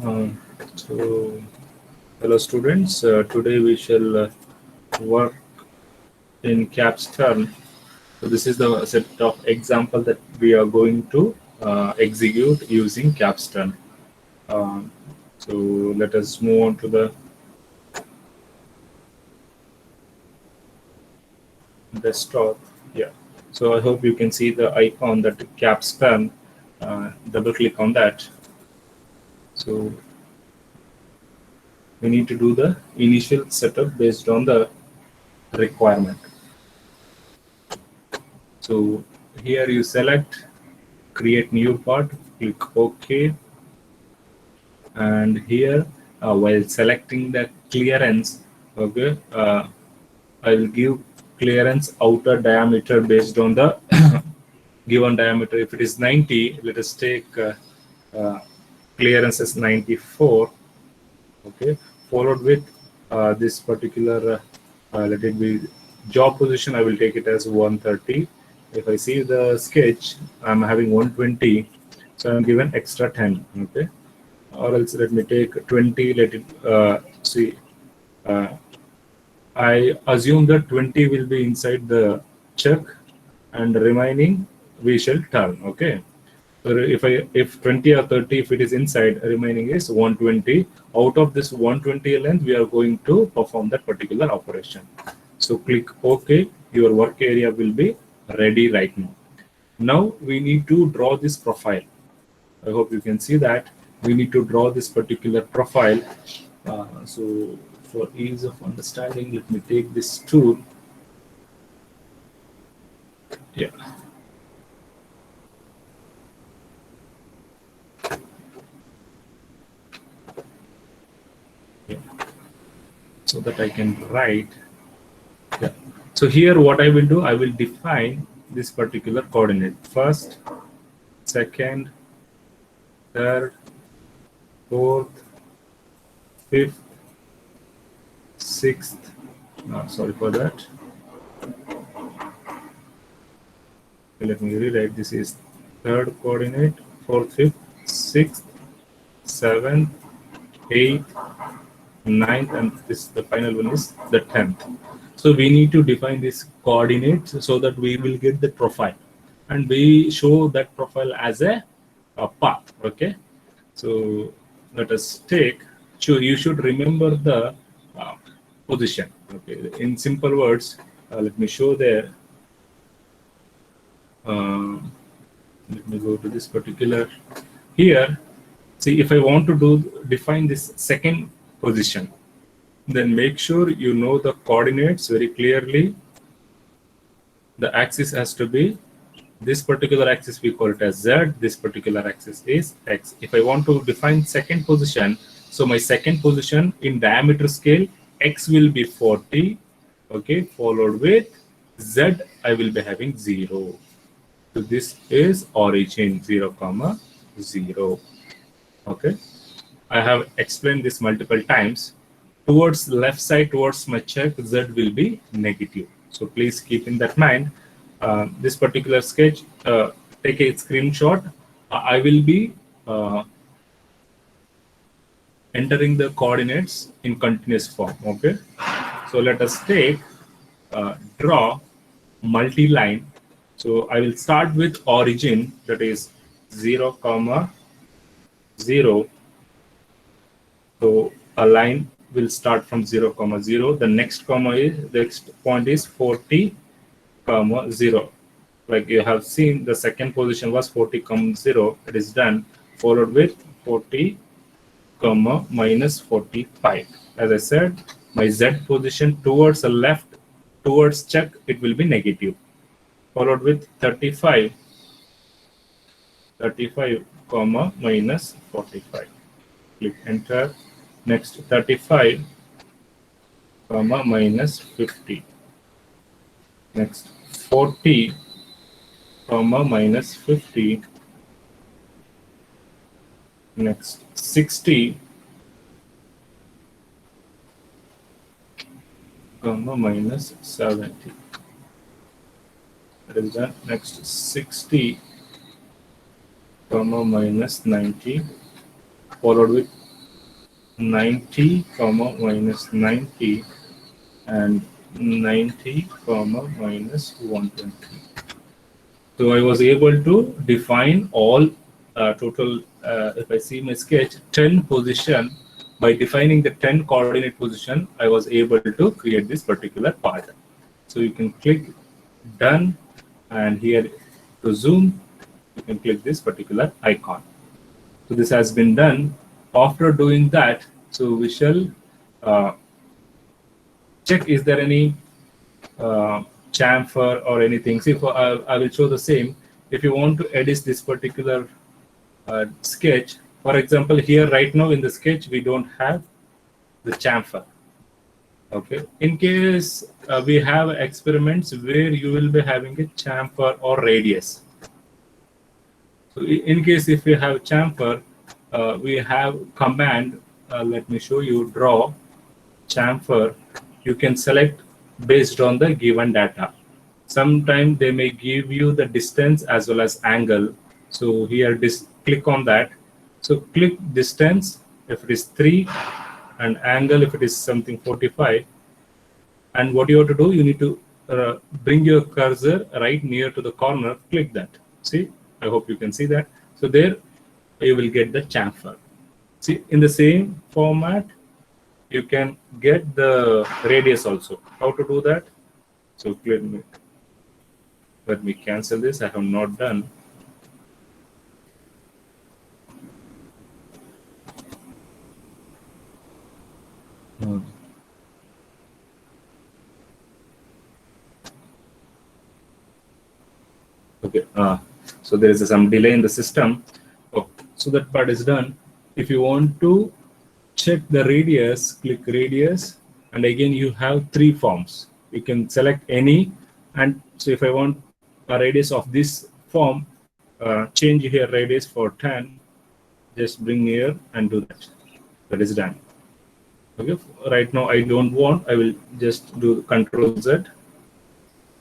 So, hello students. Today we shall work in capstone. So this is the set of example that we are going to execute using capstone. Um, so let us move on to the desktop. Yeah. So I hope you can see the icon that capstone. Double click on that. So we need to do the initial setup based on the requirement. So here you select create new part, click OK, and here while selecting the clearance, okay, I will give clearance outer diameter based on the given diameter. If it is 90, let us take uh, clearance as 94, okay, followed with this particular let it be job position. I will take it as 130. If I see the sketch, I'm having 120, so I'm given extra 10, okay, or else let me take 20. Let it see, uh, I assume that 20 will be inside the check and remaining we shall turn, okay. So if 20 or 30, if it is inside, remaining is 120. Out of this 120 length, we are going to perform that particular operation. So click OK. Your work area will be ready right now. Now we need to draw this profile. I hope you can see that we need to draw this particular profile. So for ease of understanding, let me take this tool. Yeah. Yeah. So that I can write. Yeah. So here what I will do, I will define this particular coordinate. First, second, third, fourth, fifth, sixth. Sorry for that. Let me rewrite. This is third coordinate, fourth, fifth, sixth, seventh, eighth, ninth, and this the final one is the 10th. So we need to define this coordinates so that we will get the profile, and we show that profile as a path. Okay. So let us take. So you should remember the uh, position. Okay. In simple words, let me show there. Uh, let me go to this particular here. See, if I want to define this second position, then make sure you know the coordinates very clearly. The axis has to be this particular axis, we call it as Z. This particular axis is X. If I want to define second position, so my second position in diameter scale, X will be 40, okay, followed with Z, I will be having 0. So this is origin 0, 0. Okay. I have explained this multiple times. Towards left side, towards my check, Z will be negative. So please keep in that mind. This particular sketch, take a screenshot. I will be entering the coordinates in continuous form. Okay. So let us take draw multi-line. So I will start with origin, that is 0, 0. So a line will start from 0, 0. The next point is 40, 0. Like you have seen, the second position was 40, 0. It is done, followed with 40, minus 45. As I said, my Z position towards the left, towards check, it will be negative. Followed with 35, minus 45. Click enter. Next 35, minus 50. Next 40, minus 50. Next 60, minus 70. That is done. Next 60, minus 90, followed with 90 comma minus 90 and 90 comma minus 120. So I was able to define all total, if I see my sketch, 10 position. By defining the 10 coordinate position, I was able to create this particular part. So you can click done, and here to zoom, you can click this particular icon. So this has been done. After doing that, so we shall uh, check is there any chamfer or anything. See, I will show the same. If you want to edit this particular sketch, for example, here right now in the sketch, we don't have the chamfer. Okay. In case we have experiments where you will be having a chamfer or radius. So in case if we have chamfer, we have command. Let me show you. Draw chamfer. You can select based on the given data. Sometimes they may give you the distance as well as angle. So here, click on that. So click distance if it is 3 and angle if it is something 45. And what you have to do, you need to bring your cursor right near to the corner. Click that. See, I hope you can see that. So there you will get the chamfer. See, in the same format, you can get the radius also. How to do that? So let me cancel this. I have not done. Okay. So there is some delay in the system. Oh, so that part is done. If you want to check the radius, click radius, and again you have 3 forms. You can select any, and so if I want a radius of this form, change here radius for 10. Just bring here and do that. That is done. Okay. Right now I don't want. I will just do Control Z,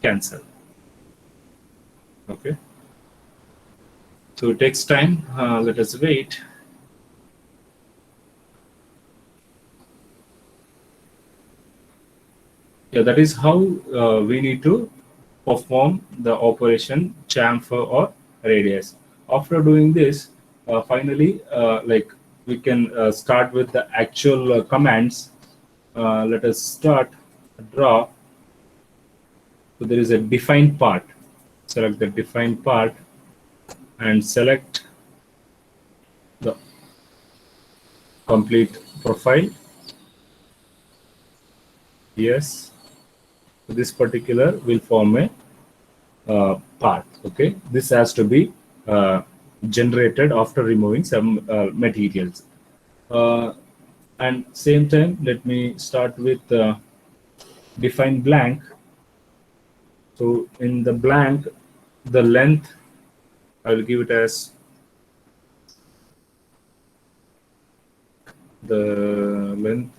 cancel. Okay. So it takes time. Let us wait. Yeah, that is how we need to perform the operation chamfer or radius. After doing this, finally, like we can start with the actual commands. Let us start draw. So there is a defined part. Select the defined part and select the complete profile. Yes. So this particular will form a part. Okay. This has to be generated after removing some materials. And same time, let me start with define blank. So in the blank, the length, I will give it as the length.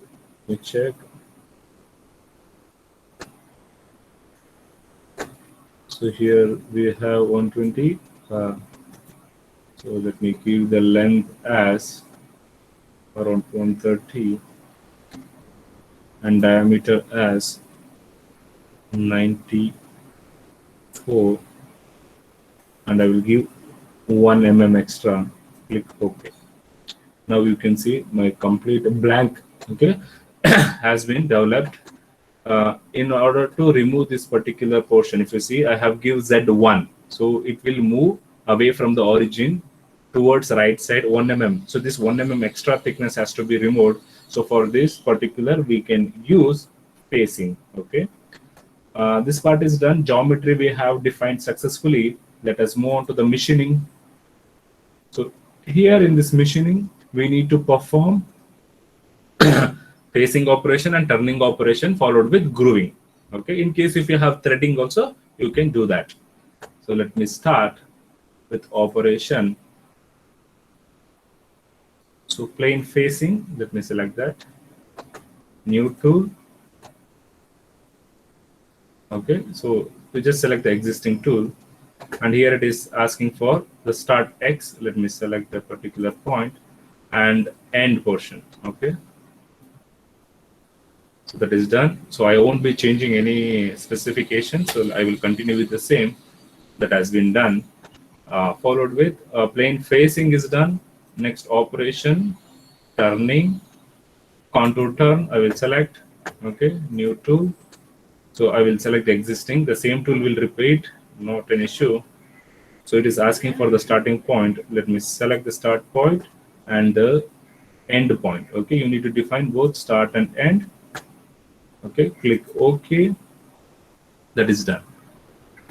Let me check. So here we have 120. So let me give the length as around 130 and diameter as 94, and I will give 1 mm extra. Click OK. Now you can see my complete blank, okay, has been developed. In order to remove this particular portion, if you see, I have give Z1, so it will move away from the origin towards right side 1 mm. So this 1 mm extra thickness has to be removed. So for this particular, we can use facing. Okay. This part is done. Geometry we have defined successfully. Let us move on to the machining. So here in this machining, we need to perform facing operation and turning operation followed with grooving. Okay. In case if you have threading also, you can do that. So let me start with operation. So plane facing, let me select that. New tool. Okay, so we just select the existing tool, and here it is asking for the start X. Let me select the particular point and end portion. Okay, so that is done. So I won't be changing any specification, so I will continue with the same that has been done. Followed with plane facing is done. Next operation, turning, contour turn, I will select. Okay, new tool. So I will select the existing. The same tool will repeat, not an issue. So it is asking for the starting point. Let me select the start point and the end point. Okay, you need to define both start and end. Okay, click OK. That is done.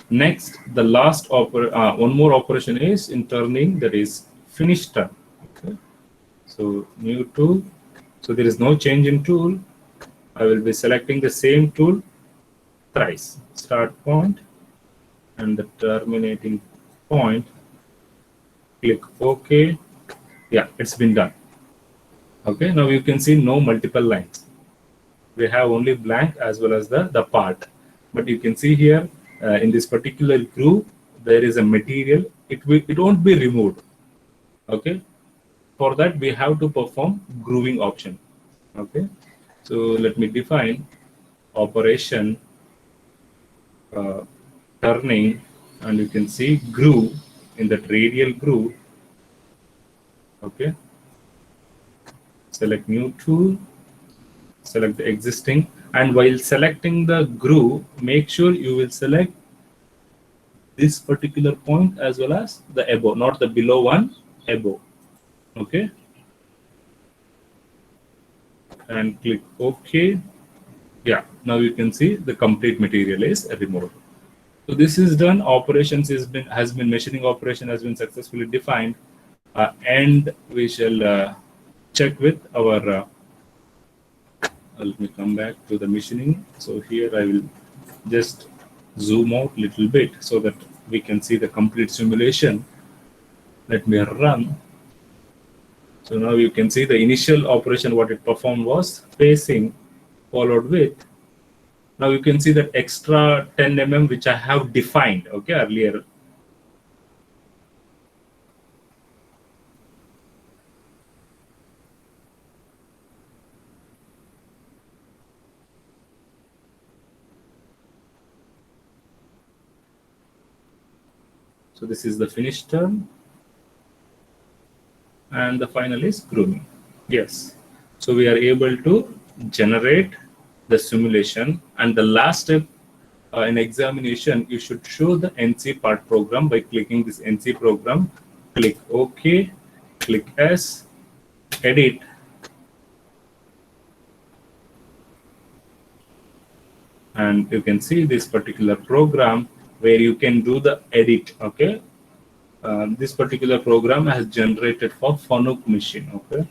Next, the last one more operation is in turning, that is finish turn. Okay, so new tool. So there is no change in tool. I will be selecting the same tool thrice. Start point and the terminating point. Click OK. Yeah, it's been done. Okay, now you can see no multiple lines. We have only blank as well as the part. But you can see here in this particular groove, there is a material. It won't be removed. Okay, for that we have to perform grooving option. Okay, so let me define operation turning, and you can see groove in that radial groove. Okay, select new tool, select the existing, and while selecting the groove, make sure you will select this particular point as well as the above, not the below one, above. Okay, and click OK. Yeah, now you can see the complete material is removed. So this is done. Operations has been machining operation has been successfully defined, and we shall check with our. Let me come back to the machining. So here I will just zoom out a little bit so that we can see the complete simulation. Let me run. So now you can see the initial operation, what it performed was facing, followed with. Now you can see that extra 10 mm which I have defined, okay, earlier. So this is the finished term. And the final is grooming. Yes. So we are able to generate the simulation. And the last step in examination, you should show the NC part program by clicking this NC program. Click OK, click S, edit. And you can see this particular program where you can do the edit. Okay. This particular program has generated for Fanuc machine. Okay.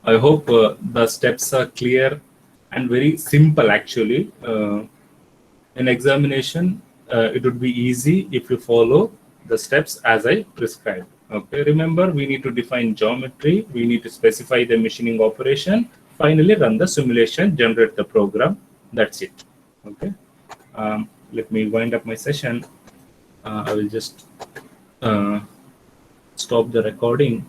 I hope the steps are clear and very simple actually. In examination, it would be easy if you follow the steps as I prescribed. Okay, remember we need to define geometry, we need to specify the machining operation, finally run the simulation, generate the program. That's it. Okay, let me wind up my session. I will just stop the recording.